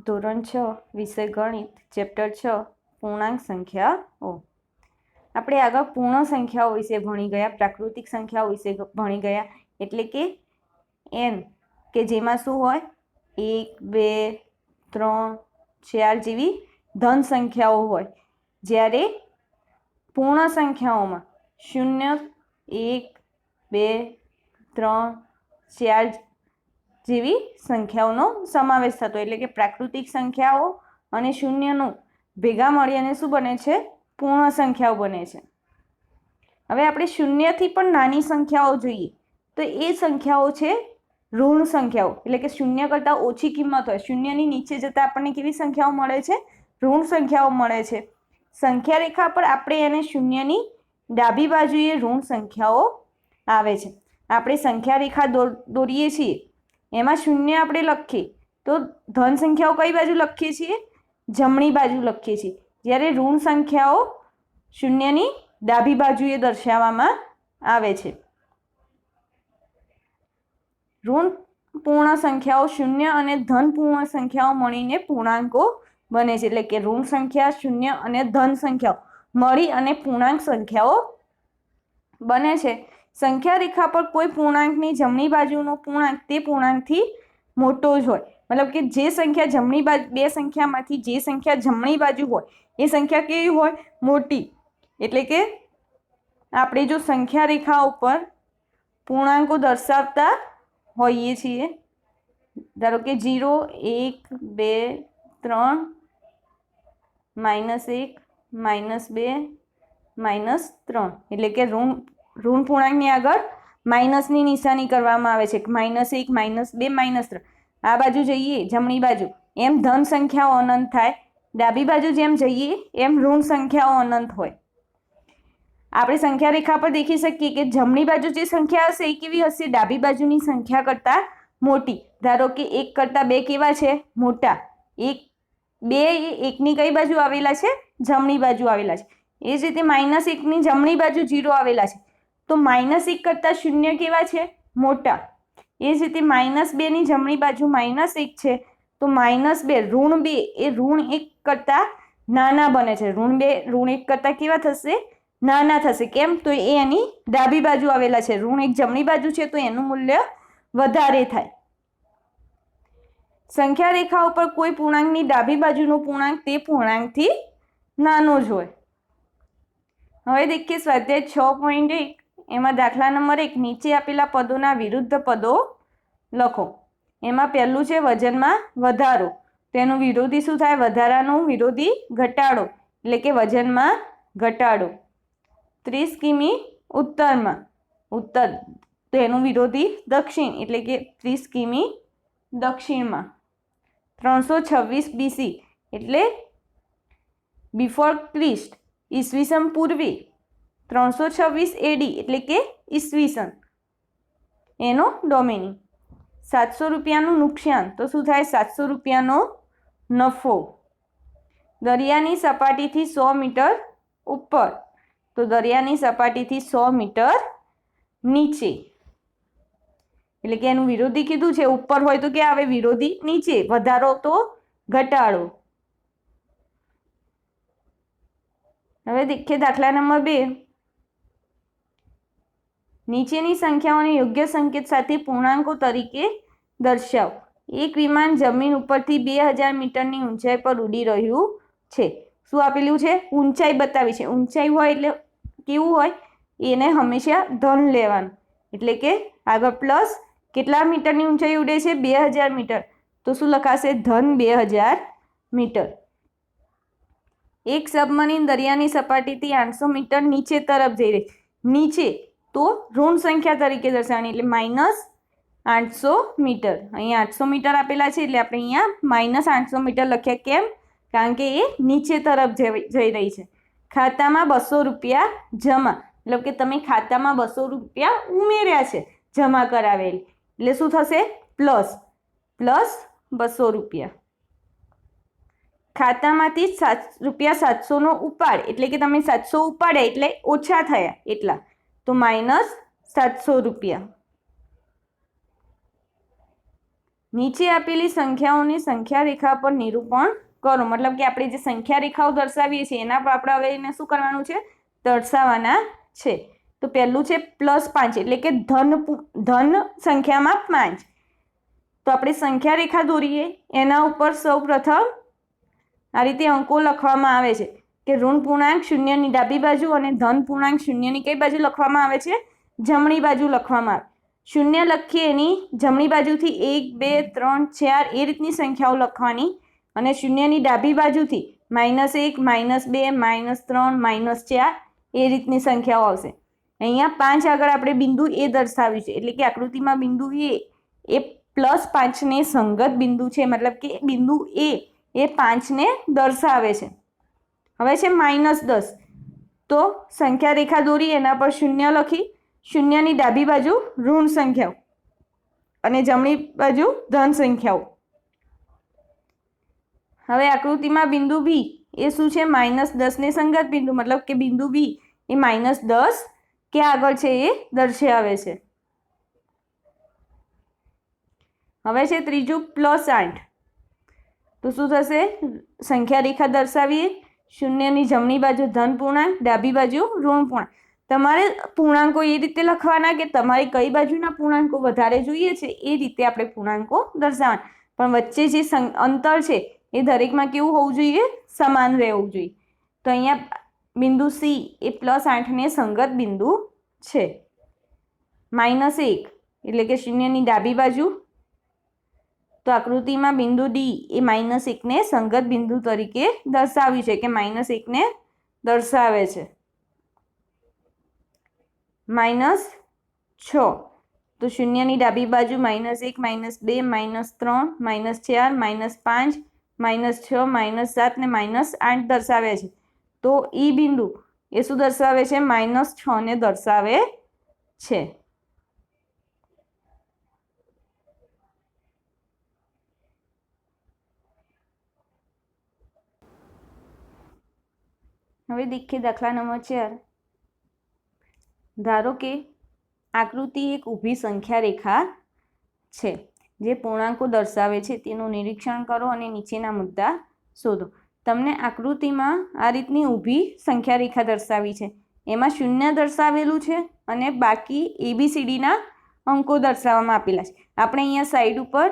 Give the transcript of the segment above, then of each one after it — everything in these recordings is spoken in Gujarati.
ધોરણ 6 વિષય ગણિત ચેપ્ટર 6 પૂર્ણાંક સંખ્યાઓ। આપણે આગળ પૂર્ણ સંખ્યાઓ વિશે ભણી ગયા, પ્રાકૃતિક સંખ્યાઓ વિશે ભણી ગયા, એટલે કે n કે જેમાં શું હોય 1 2 3 4 જેવી ધન સંખ્યાઓ હોય, જ્યારે પૂર્ણ સંખ્યાઓમાં 0 1 2 3 4 જેવી સંખ્યાઓનો સમાવેશ થતો, એટલે કે પ્રાકૃતિક સંખ્યાઓ અને શૂન્યનું ભેગા મળીને શું બને છે? પૂર્ણ સંખ્યાઓ બને છે। હવે આપણે શૂન્યથી પણ નાની સંખ્યાઓ જોઈએ તો એ સંખ્યાઓ છે ઋણ સંખ્યાઓ, એટલે કે શૂન્ય કરતાં ઓછી કિંમત હોય, શૂન્યની નીચે જતા આપણને કેવી સંખ્યાઓ મળે છે? ઋણ સંખ્યાઓ મળે છે। સંખ્યા રેખા પર આપણે એને શૂન્યની ડાબી બાજુએ ઋણ સંખ્યાઓ આવે છે। આપણે સંખ્યા રેખા દોરીએ છીએ, એમાં શૂન્ય આપણે લખીએ તો ધન સંખ્યાઓ કઈ બાજુ લખીએ છીએ? જમણી બાજુ લખીએ છીએ, જ્યારે ઋણ સંખ્યાઓ શૂન્યની ડાબી બાજુએ દર્શાવવામાં આવે છે। ઋણ પૂર્ણ સંખ્યાઓ શૂન્ય અને ધન પૂર્ણ સંખ્યાઓ મળીને પૂર્ણાંકો બને છે, એટલે કે ઋણ સંખ્યા, શૂન્ય અને ધન સંખ્યાઓ મળી અને પૂર્ણાંક સંખ્યાઓ બને છે। સંખ્યા રેખા પર કોઈ પૂર્ણાંકની જમણી બાજુનો પૂર્ણાંક તે પૂર્ણાંકથી મોટો જ હોય, મતલબ કે જે સંખ્યા જમણી બાજુ, બે સંખ્યામાંથી જે સંખ્યા જમણી બાજુ હોય એ સંખ્યા કેવી હોય? મોટી। એટલે કે આપણે જો સંખ્યા રેખા ઉપર પૂર્ણાંકો દર્શાવતા હોઈએ છીએ, ધારો કે 0 1 2 3 -1 -2 -3, એટલે કે ઋણ પૂર્ણાંકની આગળ માઇનસની નિશાની કરવામાં આવે છે, -1 -2 -3। આ બાજુ જઈએ જમણી બાજુ એમ ધન સંખ્યાઓ અનંત થાય, ડાબી બાજુ જેમ જઈએ એમ ઋણ સંખ્યાઓ અનંત હોય। આપણે સંખ્યા રેખા પર દેખી શકીએ કે જમણી બાજુ જે સંખ્યા હશે એ કેવી હશે? ડાબી બાજુની સંખ્યા કરતાં મોટી। ધારો કે 1 કરતાં 2 કેવા છે? મોટા। 2 એ 1ની કઈ બાજુ આવેલા છે? જમણી બાજુ આવેલા છે। એ જ રીતે -1ની જમણી બાજુ 0 આવેલા છે, તો -1 કરતાં 0 કેવા છે? મોટા। એ જ રીતે -2ની જમણી બાજુ -1 છે, તો -2 ઋણ 2 એ ઋણ 1 કરતાં નાના બને છે। ઋણ 2 ઋણ 1 કરતાં કેવા થશે? નાના થશે। કેમ? તો એ એની ડાબી બાજુ આવેલા છે, ઋણ 1 જમણી બાજુ છે તો એનું મૂલ્ય વધારે થાય। સંખ્યા રેખા ઉપર કોઈ પૂર્ણાંકની ડાબી બાજુનો પૂર્ણાંક તે પૂર્ણાંકથી નાનો જ હોય। હવે દેખીએ સ્વાધ્યાય 6.1, એમાં દાખલા નંબર 1, નીચે આપેલા પદોના વિરુદ્ધ પદો લખો। એમાં પહેલું છે વજનમાં વધારો, તેનું વિરોધી શું થાય? વધારાનું વિરોધી ઘટાડો, એટલે કે વજનમાં ઘટાડો। 30 કિમી ઉત્તરમાં, ઉત્તર, તેનું વિરોધી દક્ષિણ, એટલે કે 30 કિમી દક્ષિણમાં। 326 BC એટલે બિફોર ક્રિસ્ટ, ઈસવીસન પૂર્વે। 326 AD એટલે કે ઈસવીસન, એનો ડોમિનિંગ। 700 રૂપિયાનું નુકસાન, તો શું થાય? 700 રૂપિયાનો નફો। દરિયાની સપાટીથી 100 મીટર ઉપર, તો દરિયાની સપાટીથી 100 મીટર નીચે, એટલે કે એનું વિરોધી કીધું છે, ઉપર હોય તો ક્યાં આવે? વિરોધી નીચે, વધારો તો ઘટાડો। હવે દેખીએ દાખલા નંબર 2, નીચેની સંખ્યાઓને યોગ્ય સંકેત સાથે પૂર્ણાંકો તરીકે દર્શાવો। એક વિમાન જમીન ઉપરથી 2000 મીટરની ઊંચાઈ પર ઉડી રહ્યું છે। શું આપેલું છે? ઊંચાઈ બતાવી છે। ઊંચાઈ હોય એટલે કેવું હોય? એને હંમેશા ધન લેવાનું, એટલે કે આગળ પ્લસ, કેટલા મીટરની ઊંચાઈ ઉડે છે? 2000 મીટર, તો શું લખાશે? ધન 2000 મીટર। એક સબમરીન દરિયાની સપાટીથી 800 મીટર નીચે તરફ જઈ રહી, નીચે તો ઋણ સંખ્યા તરીકે દર્શાવવાની, એટલે -800 મીટર। અહીંયા 800 મીટર આપેલા છે એટલે આપણે અહીંયા -800 મીટર લખ્યા। કેમ? કારણ કે એ નીચે તરફ જઈ રહી છે। ખાતામાં 200 રૂપિયા જમા, મતલબ કે તમે ખાતામાં 200 રૂપિયા ઉમેર્યા છે, જમા કરાવેલી, એટલે શું થશે? પ્લસ 200 રૂપિયા। ખાતામાંથી ₹700નો ઉપાડ, એટલે કે તમે 700 ઉપાડ્યા એટલે ઓછા થયા એટલા, તો -700 રૂપિયા। નીચે આપેલી સંખ્યાઓને સંખ્યા રેખા પર નિરૂપણ કરો, મતલબ કે આપણે જે સંખ્યા રેખાઓ દર્શાવીએ છીએ એના પર આપણે હવે એને શું કરવાનું છે, દર્શાવવાના છે. તો પહેલું છે +5 એટલે કે ધન સંખ્યામાં 5. તો આપણે સંખ્યા રેખા દોરીએ, એના ઉપર સૌ પ્રથમ આ રીતે અંકો લખવામાં આવે છે કે ઋણ પૂર્ણાંક શૂન્યની ડાબી બાજુ અને ધન પૂર્ણાંક શૂન્યની કઈ બાજુ લખવામાં આવે છે, જમણી બાજુ લખવામાં આવે. શૂન્ય લખીએ એની જમણી બાજુથી 1 2 3 4 એ રીતની સંખ્યાઓ લખવાની અને શૂન્યની ડાબી બાજુથી -1 -2 -3 -4 એ રીતની સંખ્યાઓ આવશે. અહીંયા 5 આગળ આપણે બિંદુ એ દર્શાવ્યું છે એટલે કે આકૃતિમાં બિંદુ એ +5 ને સંગત બિંદુ છે, મતલબ કે બિંદુ એ 5 ને દર્શાવે છે. હવે છે -10, તો સંખ્યા રેખા દોરી એના પર શૂન્ય લખી, શૂન્યની ડાબી બાજુ ઋણ સંખ્યાઓ અને જમણી બાજુ ધન સંખ્યાઓ. હવે આકૃતિમાં બિંદુ બી એ શું છે, -10 ને સંગત બિંદુ, મતલબ કે બિંદુ બી એ -10 કે આગળ છે એ દર્શાવે છે. હવે છે ત્રીજું +8, તો શું થશે, સંખ્યા રેખા દર્શાવીએ, શૂન્યની જમણી બાજુ ધન પૂર્ણાંક, ડાબી બાજુ ઋણ પૂર્ણાંક. તમારે પૂર્ણાંકો એ રીતે લખવાના કે તમારે કઈ બાજુના પૂર્ણાંકો વધારે જોઈએ છે એ રીતે આપણે પૂર્ણાંકો દર્શાવવાના, પણ વચ્ચે જે અંતર છે એ દરેકમાં કેવું હોવું જોઈએ, સમાન રહેવું જોઈએ. તો અહીંયા બિંદુ સી એ +8 ને સંગત બિંદુ છે. -1 એટલે કે શૂન્યની ડાબી બાજુ, તો આકૃતિમાં બિંદુ ડી એ -1 ને સંગત બિંદુ તરીકે દર્શાવ્યું છે કે -1 ને દર્શાવે છે. -6 તો શૂન્યની ડાબી બાજુ -1 -2 -3 -4 -5 -6 -7 ને -8 દર્શાવે છે. તો ઈ બિંદુ એ શું દર્શાવે છે, -6 ને દર્શાવે છે. હવે દેખીએ દાખલા નંબર 4. ધારો કે આકૃતિ એક ઊભી સંખ્યા રેખા છે જે પૂર્ણાંકો દર્શાવે છે, તેનું નિરીક્ષણ કરો અને નીચેના મુદ્દા શોધો. તમને આકૃતિમાં આ રીતની ઊભી સંખ્યા રેખા દર્શાવી છે, એમાં શૂન્ય દર્શાવેલું છે અને બાકી ABCDના અંકો દર્શાવવામાં આપેલા છે. આપણે અહીંયા સાઈડ ઉપર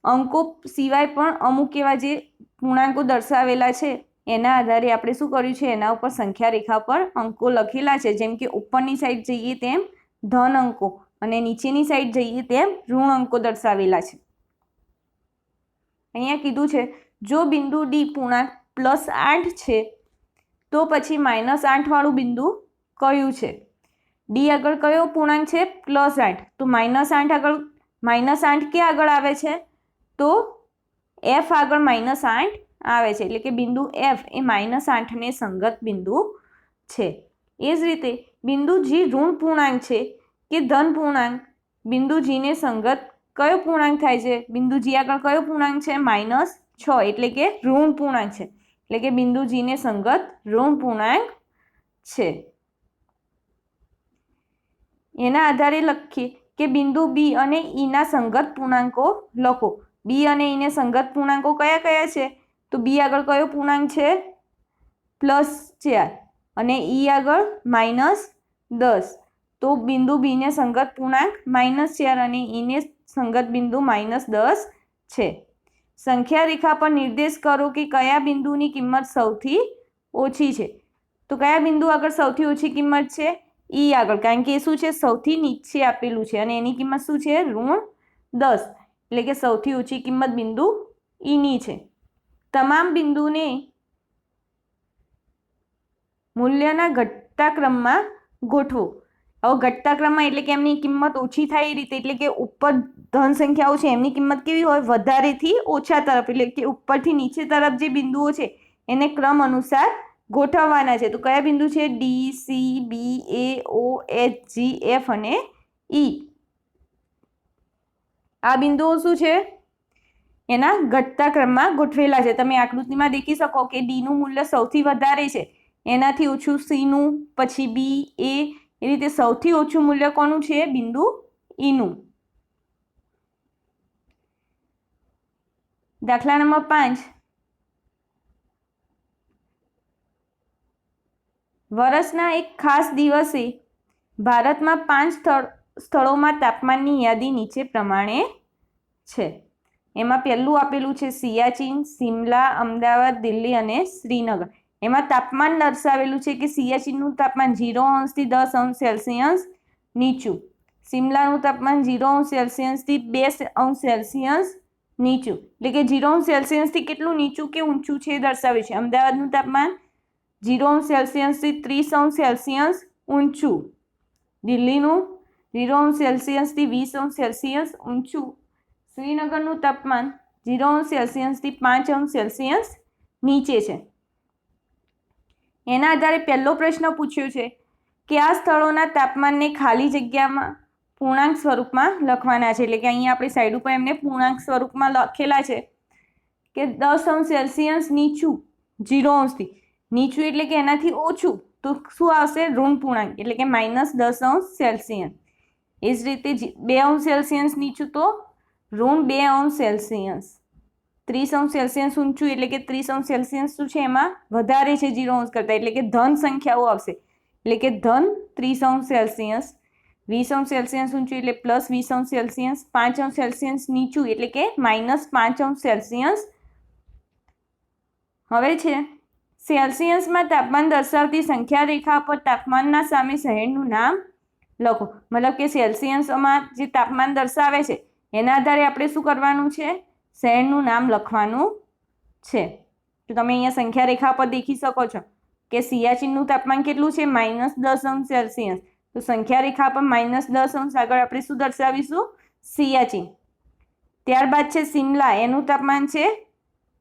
અંકો સિવાય પણ અમુક એવા જે પૂર્ણાંકો દર્શાવેલા છે એના આધારે આપણે શું કર્યું છે, એના ઉપર સંખ્યા રેખા પર અંકો લખેલા છે. જેમ કે ઉપરની સાઈડ જઈએ તેમ ધન અંકો અને નીચેની સાઈડ જઈએ તેમ ઋણ અંકો દર્શાવેલા છે. અહીંયા કીધું છે જો બિંદુ ડી પૂર્ણાંક +8 છે તો પછી -8 વાળું બિંદુ કયું છે. ડી આગળ કયો પૂર્ણાંક છે, +8, તો -8 આગળ -8 કે આગળ આવે છે, તો F આગળ -8 આવે છે, એટલે કે બિંદુ F એ -8 ને સંગત બિંદુ છે. એ જ રીતે બિંદુ G ઋણ પૂર્ણાંક છે કે ધન પૂર્ણાંક, બિંદુ G ને સંગત કયો પૂર્ણાંક થાય છે, બિંદુ G આગળ કયો પૂર્ણાંક છે, -6 એટલે કે ઋણ પૂર્ણાંક છે, એટલે કે બિંદુ G ને સંગત ઋણ પૂર્ણાંક છે. એના આધારે લખીએ કે બિંદુ B અને E ના સંગત પૂર્ણાંકો લખો. B અને E ને સંગત પૂર્ણાંકો કયા કયા છે, તો B આગળ કયો પૂર્ણાંક છે, +4 અને E આગળ -10, તો બિંદુ B ને સંગત પૂર્ણાંક -4 અને E ને સંગત બિંદુ -10 છે. સંખ્યા રેખા પર નિર્દેશ કરો કે કયા બિંદુની કિંમત સૌથી ઓછી છે. તો કયા બિંદુ આગળ સૌથી ઓછી કિંમત છે, E આગળ, કારણ કે એ શું છે, સૌથી નીચે આપેલું છે અને એની કિંમત શું છે, -10, એટલે કે સૌથી ઓછી કિંમત બિંદુ E ની છે. તમામ બિંદુને મૂલ્યના ઘટતા ક્રમમાં ગોઠવો. હવે ઘટતા ક્રમમાં એટલે કે એમની કિંમત ઓછી થાય એ રીતે, એટલે કે ઉપર ધન સંખ્યાઓ છે એમની કિંમત કેવી હોય, વધારેથી ઓછા તરફ, એટલે કે ઉપરથી નીચે તરફ જે બિંદુઓ છે એને ક્રમ અનુસાર ગોઠવવાના છે. તો કયા બિંદુ છે, D, C, B, A, O, H, G, F અને E. આ બિંદુઓ શું છે, એના ઘટતા ક્રમમાં ગોઠવેલા છે. તમે આકૃતિમાં દેખી શકો કે D નું મૂલ્ય સૌથી વધારે છે, એનાથી ઓછું C નું, પછી B, A, એ રીતે સૌથી ઓછું મૂલ્ય કોનું છે, બિંદુ E નું. દાખલા નંબર 5, વર્ષના એક ખાસ દિવસે ભારતમાં 5 સ્થળોમાં તાપમાનની યાદી નીચે પ્રમાણે છે. એમાં પહેલું આપેલું છે સિયાચીન, સિમલા, અમદાવાદ, દિલ્હી અને શ્રીનગર. એમાં તાપમાન દર્શાવેલું છે કે સિયાચીનનું તાપમાન 0 અંશથી 10 અંશ સેલ્સિયસ નીચું, સિમલાનું તાપમાન 0 અંશ સેલ્સિયસથી 2 અંશ સેલ્સિયસ નીચું, એટલે કે 0 અંશ સેલ્સિયસથી કેટલું નીચું કે ઊંચું છે એ દર્શાવે છે. અમદાવાદનું તાપમાન 0 અંશ સેલ્સિયસથી 30 અંશ સેલ્સિયસ ઊંચું, દિલ્હીનું 0 અંશ સેલ્સિયસથી 20 અંશ સેલ્સિયસ ઊંચું, શ્રીનગરનું તાપમાન 0 અંશ સેલ્સિયસથી 5 અંશ સેલ્સિયસ નીચે છે. એના આધારે પહેલો પ્રશ્ન પૂછ્યો છે કે આ સ્થળોના તાપમાનને ખાલી જગ્યામાં પૂર્ણાંક સ્વરૂપમાં લખવાના છે. એટલે કે અહીંયા આપણે સાઈડ ઉપર એમને પૂર્ણાંક સ્વરૂપમાં લખેલા છે કે 10 અંશ સેલ્સિયસ નીચું, 0 અંશથી નીચું એટલે કે એનાથી ઓછું, તો શું આવશે? ઋણ પૂર્ણાંક, એટલે કે -10 અંશ સેલ્સિયસ. એ જ રીતે 2 અંશ સેલ્સિયસ નીચું તો ઋણ 2 અંશ સેલ્સિયસ. 30 અંશ સેલ્સિયસ ઊંચું એટલે કે 30 અંશ સેલ્સિયસ શું છે એમાં વધારે છે 0 અંશ કરતાં, એટલે કે ધન સંખ્યાઓ આવશે, એટલે કે ધન 30 અંશ સેલ્સિયસ. 20 અંશ સેલ્સિયસ ઊંચું એટલે +20 અંશ સેલ્સિયસ. 5 અંશ સેલ્સિયસ નીચું એટલે કે -5 અંશ સેલ્સિયસ. હવે છે સેલ્સિયસમાં તાપમાન દર્શાવતી સંખ્યા રેખા પર તાપમાનના સામે શહેરનું નામ લખો. મતલબ કે સેલ્સિયસમાં જે તાપમાન દર્શાવે છે એના આધારે આપણે શું કરવાનું છે? શહેરનું નામ લખવાનું છે. તો તમે અહીંયા સંખ્યા રેખા પર દેખી શકો છો કે સિયાચીનનું તાપમાન કેટલું છે? -10 અંશ સેલ્સિયસ. તો સંખ્યા રેખા પર -10 અંશ આગળ આપણે શું દર્શાવીશું? સિયાચીન. ત્યારબાદ છે સિમલા, એનું તાપમાન છે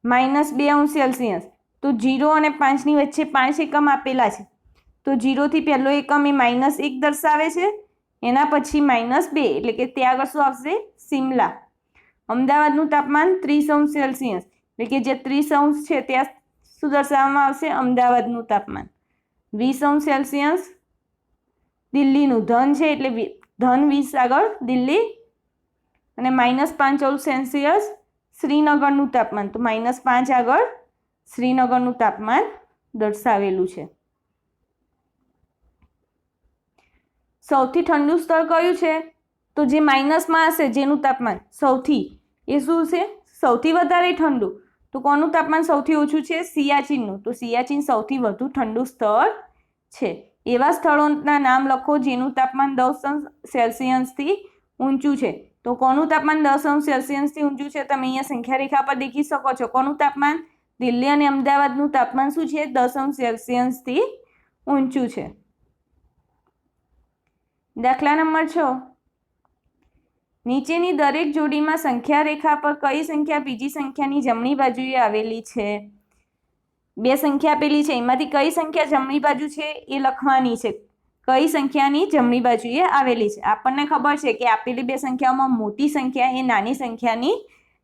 -2 અંશ સેલ્સિયસ. તો 0 અને 5ની વચ્ચે 5 એકમ આપેલા છે, તો 0 થી પહેલો એકમ એ -1 દર્શાવે છે, એના પછી -2 એટલે કે ત્યાં આગળ શું આવશે? સિમલા. અમદાવાદનું તાપમાન 30 અંશ સેલ્સિયસ, એટલે કે જે 30 અંશ છે ત્યાં શું દર્શાવવામાં આવશે? અમદાવાદનું તાપમાન. 20 અંશ સેલ્સિયસ દિલ્હીનું, ધન છે એટલે ધન 20 આગળ દિલ્હી, અને -5 અંશ સેલ્સિયસ શ્રીનગરનું તાપમાન, તો -5 આગળ શ્રીનગરનું તાપમાન દર્શાવેલું છે. સૌથી ઠંડુ સ્થળ કયું છે? તો જે માઇનસમાં હશે જેનું તાપમાન સૌથી, એ શું છે? સૌથી વધારે ઠંડુ. તો કોનું તાપમાન સૌથી ઓછું છે? સિયાચીનનું. તો સિયાચીન સૌથી વધુ ઠંડુ સ્થળ છે. એવા સ્થળોના નામ લખો જેનું તાપમાન 10 અંશ સેલ્સિયસથી ઊંચું છે. તો કોનું તાપમાન 10 અંશ સેલ્સિયસથી ઊંચું છે? તમે અહીંયા સંખ્યા રેખા પર દેખી શકો છો. કોનું તાપમાન? દિલ્હી અને અમદાવાદનું તાપમાન શું છે? 10 અંશ સેલ્સિયસથી ઊંચું છે. દાખલા નંબર 6, નીચેની દરેક જોડીમાં સંખ્યા રેખા પર કઈ સંખ્યા બીજી સંખ્યાની જમણી બાજુએ આવેલી છે? 2 સંખ્યા આપેલી છે, એમાંથી કઈ સંખ્યા જમણી બાજુ છે એ લખવાની છે. કઈ સંખ્યાની જમણી બાજુએ આવેલી છે? આપણને ખબર છે કે આપેલી 2 સંખ્યાઓમાં મોટી સંખ્યા એ નાની સંખ્યાની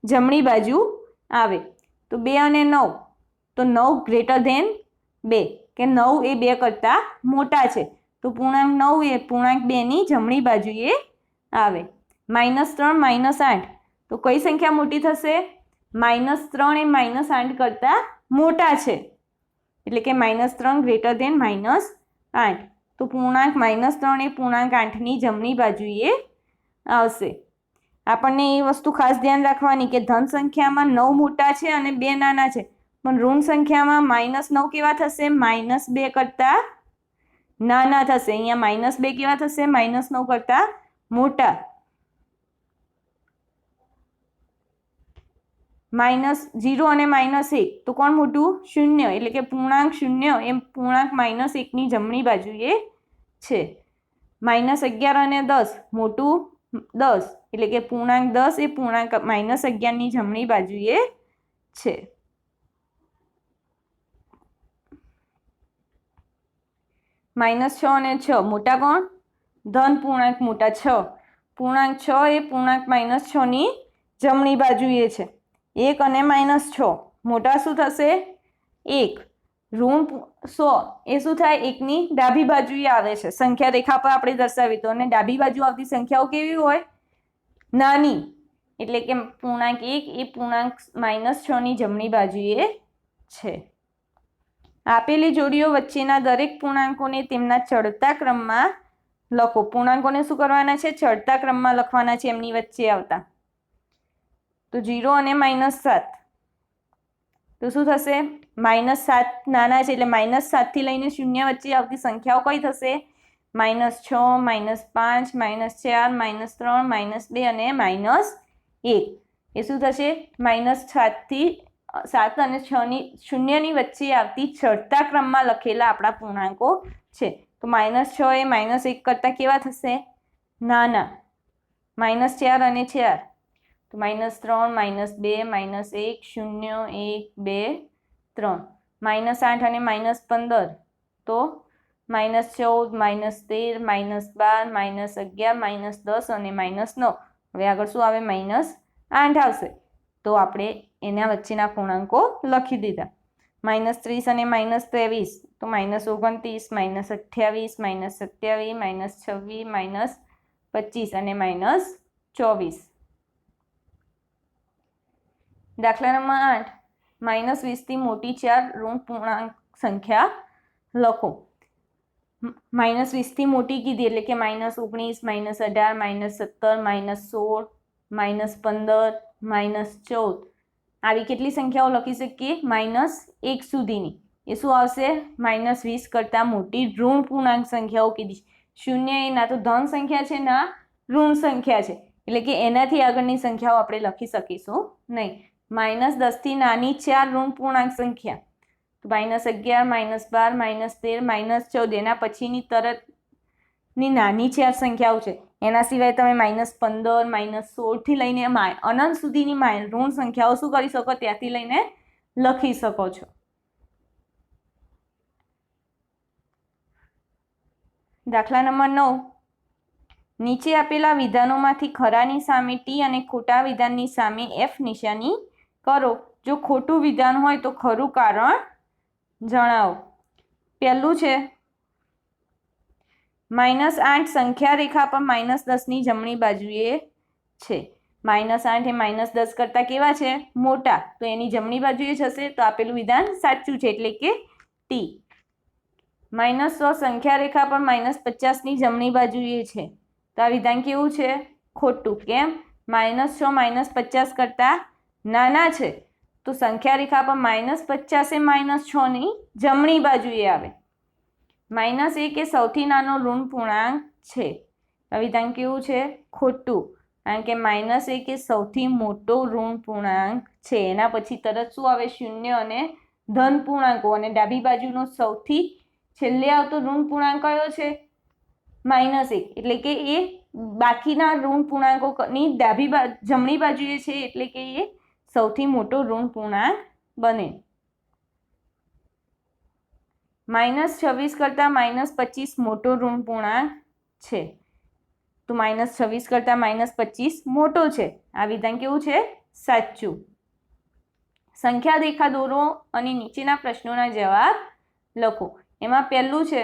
જમણી બાજુ આવે. તો 2 અને 9, તો 9 ગ્રેટર ધેન 2, કે 9 એ 2 કરતાં મોટા છે, તો પૂર્ણાંક 9 એ પૂર્ણાંક 2ની જમણી બાજુએ આવે. -3 -8, તો કઈ સંખ્યા મોટી થશે? -3 એ -8 કરતાં મોટા છે, એટલે કે -3 ગ્રેટર ધેન -8, તો પૂર્ણાંક -3 એ પૂર્ણાંક 8ની જમણી બાજુએ આવશે. આપણને એ વસ્તુ ખાસ ધ્યાન રાખવાની કે ધન સંખ્યામાં 9 મોટા છે અને 2 નાના છે, પણ ઋણ સંખ્યામાં -9 કેવા થશે? -2 કરતાં નાના થશે. અહીંયા -2 કેવા થશે? -9 કરતાં મોટા. -0 અને -1, તો કોણ મોટું? 0, એટલે કે પૂર્ણાંક 0 એ પૂર્ણાંક -1ની જમણી બાજુએ છે. -11 અને 10, મોટું 10, એટલે કે પૂર્ણાંક 10 એ પૂર્ણાંક -11ની જમણી બાજુએ છે. -6 અને 6, મોટા કોણ? ધન પૂર્ણાંક મોટા 6. પૂર્ણાંક 6 એ પૂર્ણાંક -6ની જમણી બાજુએ છે. 1 અને -6, મોટા શું થશે? 1. ઋણ 100 એ શું થાય? 1ની ડાબી બાજુએ આવે છે. સંખ્યા રેખા પર આપણે દર્શાવી તો, અને ડાબી બાજુ આવતી સંખ્યાઓ કેવી હોય? નાની. એટલે કે પૂર્ણાંક 1 એ પૂર્ણાંક -6 ની જમણી બાજુએ છે. આપેલી જોડીઓ વચ્ચેના દરેક પૂર્ણાંકોને તેમના ચડતા ક્રમમાં લખો. પૂર્ણાંકોને શું કરવાના છે? ચડતા ક્રમમાં લખવાના છે એમની વચ્ચે આવતા. તો 0 અને -7, તો શું થશે? -7 નાના છે એટલે -7 થી લઈને 0 વચ્ચે આવતી સંખ્યાઓ કઈ થશે? -6, -5, -4, -3, -2 અને -1. એ શું થશે? -7 થી 7 અને 6 ની 0 ની વચ્ચે આવતી ચડતા ક્રમમાં લખેલા આપણા પૂર્ણાંકો છે. તો -6 એ -1 કરતાં કેવા થશે? નાના. -4 અને 4, તો -3, -2, -1, 0, 1, 2, 3. -8 અને -15, તો -14, -13, -12, -11, -10 અને -9. હવે આગળ શું આવે? -8 આવશે. તો આપણે એના વચ્ચેના પૂર્ણાંકો લખી દીધા. -30 અને -23, તો -29, -28, -27, -26 અને -24. દાખલા નંબર 8, -20 થી મોટી 4 ઋણ પૂર્ણાંક સંખ્યા લખો. -20 થી મોટી કીધી એટલે કે -19, -18, -17, -16, -15, -14. આવી કેટલી સંખ્યાઓ લખી શકીએ? -1 સુધીની. એ શું આવશે? -20 કરતાં મોટી ઋણ પૂર્ણાંક સંખ્યાઓ કીધી. 0 એ ના તો ધન સંખ્યા છે ના ઋણ સંખ્યા છે, એટલે કે એનાથી આગળની સંખ્યાઓ આપણે લખી શકીશું નહીં. -10 થી નાની 4 ઋણ પૂર્ણાંક સંખ્યા, તો -11, -12, -13, -14. એના પછીની તરતની નાની 4 સંખ્યાઓ છે. એના સિવાય તમે -15, -16 થી લઈને અનંત સુધીની ઋણ સંખ્યાઓ શું કરી શકો? ત્યાંથી લઈને લખી શકો છો. દાખલા નંબર 9, નીચે આપેલા વિધાનોમાંથી ખરાની સામે ટી અને ખોટા વિધાનની સામે એફ નિશાની કરો. જો ખોટું વિધાન હોય તો ખરું કારણ જણાવો. પહેલું છે -8 સંખ્યા રેખા પર -10 ની જમણી બાજુએ છે. -8 એ -10 કરતાં કેવા છે? મોટા. તો એની જમણી બાજુએ જશે તો આપેલું વિધાન સાચું છે એટલે કે ટી. -100 સંખ્યા રેખા પર -50 ની જમણી બાજુએ છે. તો આ વિધાન કેવું છે? ખોટું. કેમ? -6 -50 કરતાં નાના છે, તો સંખ્યા રેખા પર -50 એ -6 ની જમણી બાજુએ આવે. -1 એ સૌથી નાનો ઋણ પૂર્ણાંક છે. આ વિધાન કેવું છે? ખોટું. કારણ કે -1 એ સૌથી મોટો ઋણ પૂર્ણાંક છે. એના પછી તરત શું આવે? 0 અને ધન પૂર્ણાંકો. અને ડાબી બાજુનો સૌથી છેલ્લે આવતો ઋણ પૂર્ણાંક કયો છે? -1. એટલે કે એ બાકીના ઋણ પૂર્ણાંકોની જમણી બાજુએ છે, એટલે કે એ સૌથી મોટો ઋણ પૂર્ણાંક બને. -26 કરતાં -25 મોટો ઋણ પૂર્ણાંક છે. તો -26 કરતાં -25 મોટો છે. આ વિધાન કેવું છે? સાચું. સંખ્યા રેખા દોરો અને નીચેના પ્રશ્નોના જવાબ લખો. એમાં પહેલું છે,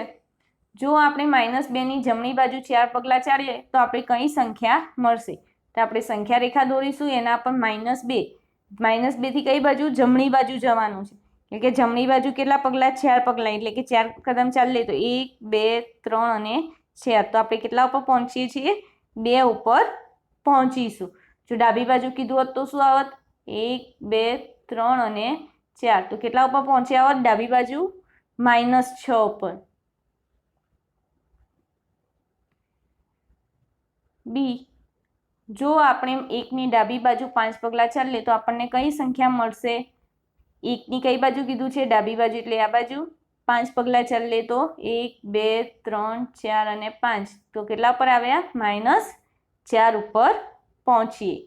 જો આપણે -2 ની જમણી બાજુ 4 પગલાં ચાલીએ તો આપણે કઈ સંખ્યા મળશે? તો આપણે સંખ્યા રેખા દોરીશું. એના પર -2. -2 થી કઈ બાજુ? જમણી બાજુ જવાનું છે. એટલે કે જમણી બાજુ કેટલા પગલાં? 4 પગલાં. એટલે કે 4 કદમ ચાલીએ તો 1, 2, 3 અને 4. તો આપણે કેટલા ઉપર પહોંચીએ છીએ? 2 ઉપર પહોંચીશું. જો ડાબી બાજુ કીધું હોત તો શું આવત? 1, 2, 3 અને 4. તો કેટલા ઉપર પહોંચ્યા હોત ડાબી બાજુ? -6 ઉપર. બી, જો આપણે 1 ની ડાબી બાજુ 5 પગલાં ચાલીએ તો આપણને કઈ સંખ્યા મળશે? 1 ની કઈ બાજુ કીધું છે? ડાબી બાજુ, એટલે આ બાજુ. 5 પગલાં ચાલીએ તો 1, 2, 3, 4 અને 5. તો કેટલા પર આવ્યા? -4 ઉપર પહોંચીએ.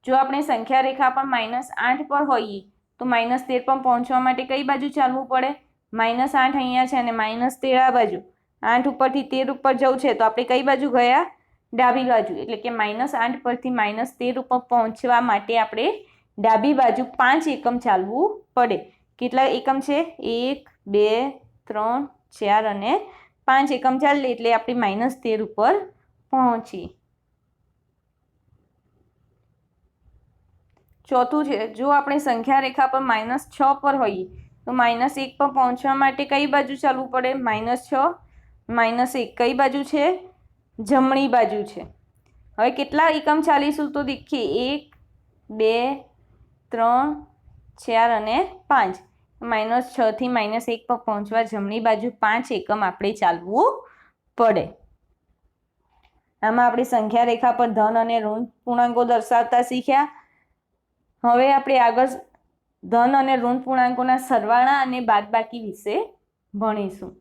જો આપણે સંખ્યા રેખા પર -8 પર હોઈએ તો -13 પર પહોંચવા માટે કઈ બાજુ ચાલવું પડે? -8 અહીંયા છે અને -13 આ બાજુ. 8 ઉપરથી 13 ઉપર જવું છે તો આપણે કઈ બાજુ ગયા? ડાબી બાજુ. એટલે કે -8 પરથી -13 ઉપર પહોંચવા માટે આપણે ડાબી બાજુ 5 એકમ ચાલવું પડે. કેટલા એકમ છે? 1, 2, 3, 4 અને 5 એકમ ચાલીએ એટલે આપણે -13 ઉપર પહોંચીએ. ચોથું છે, જો આપણે સંખ્યા રેખા પર -6 પર હોઈએ તો -1 પર પહોંચવા માટે કઈ બાજુ ચાલવું પડે? -6 -1 કઈ બાજુ છે? જમણી બાજુ છે. હવે કેટલા એકમ ચાલીશું તો દેખીએ 1 2 3 4 અને 5. -6 થી -1 પર પહોંચવા જમણી બાજુ 5 એકમ આપણે ચાલવું પડે. આમાં આપણે સંખ્યા રેખા પર ધન અને ઋણ પૂર્ણાંકો દર્શાવતા શીખ્યા. હવે આપણે આગળ ધન અને ઋણ પૂર્ણાંકોના સરવાળા અને બાદબાકી વિશે ભણીશું.